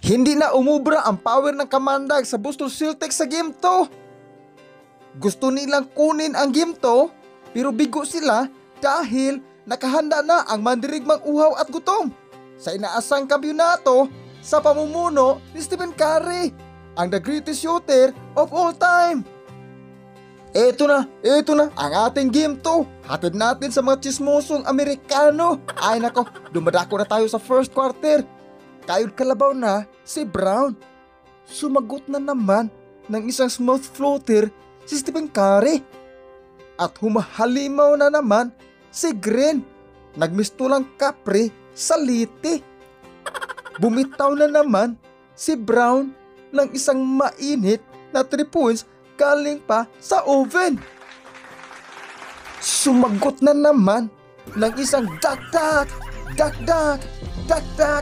Hindi na umubra ang power ng kamandag sa Boston Celtics sa game to. Gusto nilang kunin ang game to pero bigo sila dahil nakahanda na ang mandirigmang uhaw at gutom sa inaasang kampyonato sa pamumuno ni Stephen Curry, ang the greatest shooter of all time. Ito na ang ating game to. Hatid natin sa mga chismosong Amerikano. Ay nako, dumadako na tayo sa first quarter. Kayod kalabaw na si Brown. Sumagot na naman ng isang smooth floater si Stephen Curry. At humahalimaw na naman si Green. Nagmistulang kapre sa liti. Bumitaw na naman si Brown ng isang mainit na 3 points galing pa sa oven. Sumagot na naman ng isang dakdak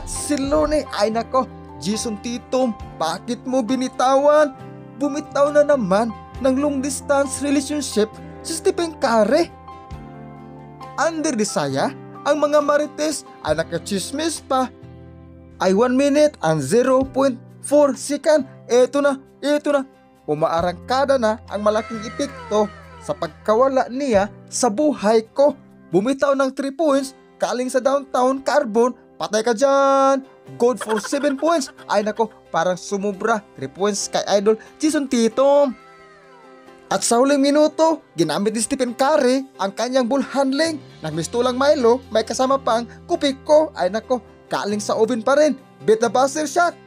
si Lone. Ay nako, Jason Tatum, bakit mo binitawan? Bumitaw na naman ng long distance relationship si Stephen Curry. Under the saya, ang mga Marites ay nakachismis pa. Ay 1 minute and 0.4 second. Ito na. Umaarangkada na ang malaking epekto sa pagkawala niya sa buhay ko. Bumitaw ng 3 points galing sa downtown Carbon. Patay ka dyan. Good for 7 points. Ay nako, parang sumubra. 3 points kay Idol Jason Tatum. At sa huling minuto, ginamit ni Stephen Curry ang kanyang ball handling. Nagmistulang Milo, may kasama pang kupiko. Ay nako, galing sa oven pa rin. Beat the buzzer shot.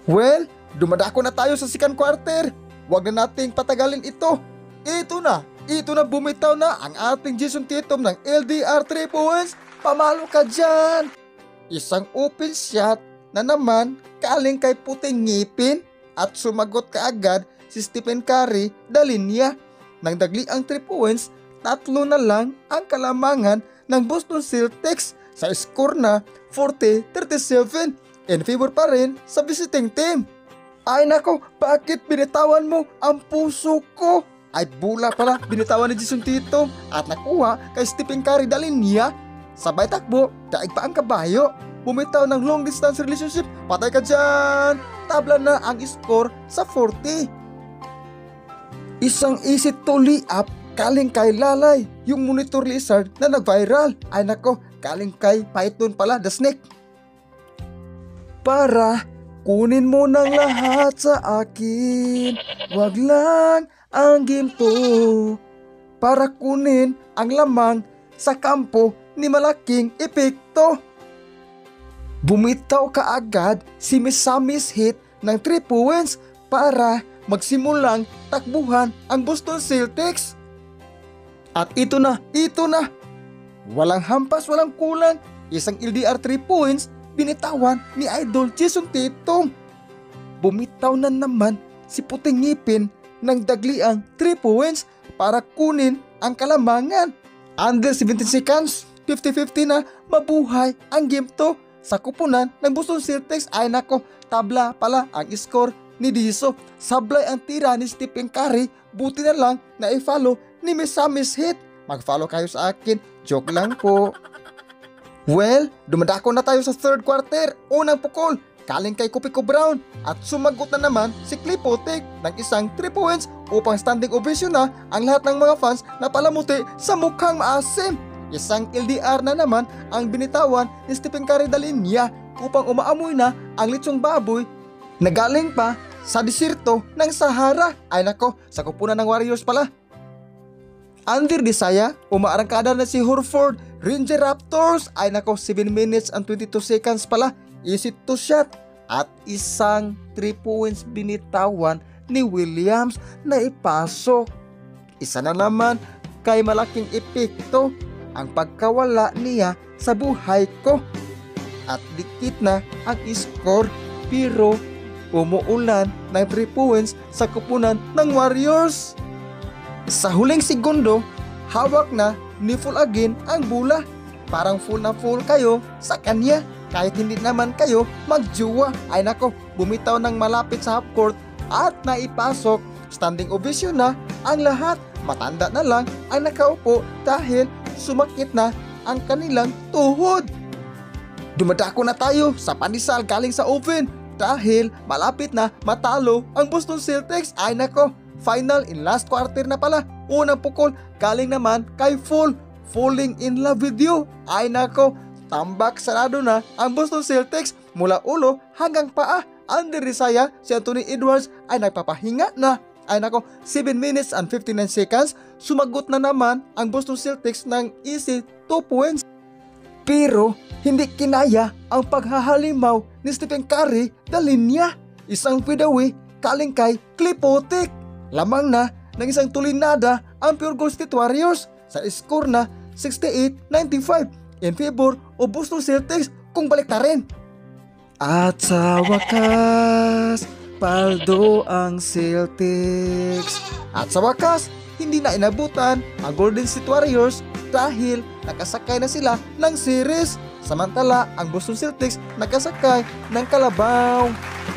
Well, dumadako na tayo sa second quarter. Huwag na nating patagalin ito. Ito na bumitaw na ang ating Jason Tatum ng LDR 3 points. Pamalo ka dyan. Isang open shot na naman galing kay puting ngipin at sumagot kaagad si Stephen Curry dalin niya. Nang dagli ang 3 points, 3 na lang ang kalamangan ng Boston Celtics sa score na 40-37 in favor pa rin sa visiting team. Ay nako, bakit binitawan mo ang puso ko? Ay bula pala, binitawan ni Jason Tatum at nakuha kay Stephen Curry dalin niya. Sabay takbo, daig pa ang kabayo. Bumitaw ng long distance relationship. Patay ka dyan. Tabla na ang score sa 40. Isang easy to layup galing kay Lalay, yung monitor lizard na nag-viral. Ay nako, galing kay Python pala, the snake. Para kunin mo ng lahat sa akin, wag lang ang game to. Para kunin ang lamang sa kampo ni malaking epekto. Bumitaw kaagad si Misamis hit ng 3 points para magsimulang takbuhan ang Boston Celtics. At ito na. Walang hampas, walang kulang. Isang LDR 3 points binitawan ni Idol Jason Tatum. Bumitaw na naman si puting ngipin ng dagliang 3 points para kunin ang kalamangan. Under 17 seconds, 50-50 na mabuhay ang game to sa kupunan ng Boston Celtics. Ay nako, tabla pala ang score ni Diso. Sablay ang tira ni Stephen Curry. Buti na lang na i-follow ni Misamis hit. Mag-follow kayo sa akin. Joke lang po. Well, dumadako na tayo sa third quarter. Unang pukol, galing kay Kupiko Brown. At sumagot na naman si Klay Potek ng isang 3 points upang standing ovation na ang lahat ng mga fans na palamuti sa mukhang maasim. Isang LDR na naman ang binitawan ni Stephen Curry dalin niya upang umaamoy na ang litsong baboy na galing pa sa desierto ng Sahara. Ay nako, sa kupunan ng Warriors pala. Under the saya, umaarangkada na si Horford, Ranger Raptors. Ay nako, 7 minutes and 22 seconds pala. Easy to shot. At isang 3 points binitawan ni Williams na ipasok. Isa na naman kay malaking epekto ang pagkawala niya sa buhay ko. At dikit na ang score pero umuulan ng 3 points sa kupunan ng Warriors. Sa huling segundo, hawak na ni Full again ang bola. Parang full na full kayo sa kanya kahit hindi naman kayo magjuwa. Ay nako, bumitaw ng malapit sa half court at naipasok. Standing ovation na ang lahat. Matanda na lang ang nakaupo dahil sumakit na ang kanilang tuhod. Dumadako na tayo sa pandesal galing sa oven. dahil malapit na matalo ang Boston Celtics. Ay nako, final in last quarter na pala. Unang pukol galing naman kay falling in love with you. Ay nako, tambak sarado na ang Boston Celtics mula ulo hanggang paa. Under Risaya, si Anthony Edwards ay nagpapahinga na. Ay nako, 7 minutes and 59 seconds, sumagot na naman ang Boston Celtics ng easy 2 points. Pero hindi kinaya ang paghahalimaw ni Stephen Curry na linya. Isang fadeaway kaling kay Klipotik. Lamang na ng isang tulinada ang Pure Gold State Warriors sa score na 68-95 in favor o Boston Celtics kung balik na rin. At sa wakas, paldo ang Celtics. At sa wakas, hindi na inabutan ang Golden State Warriors dahil nakasakay na sila ng series. Samantala, ang Boston Celtics nakasakay ng kalabaw.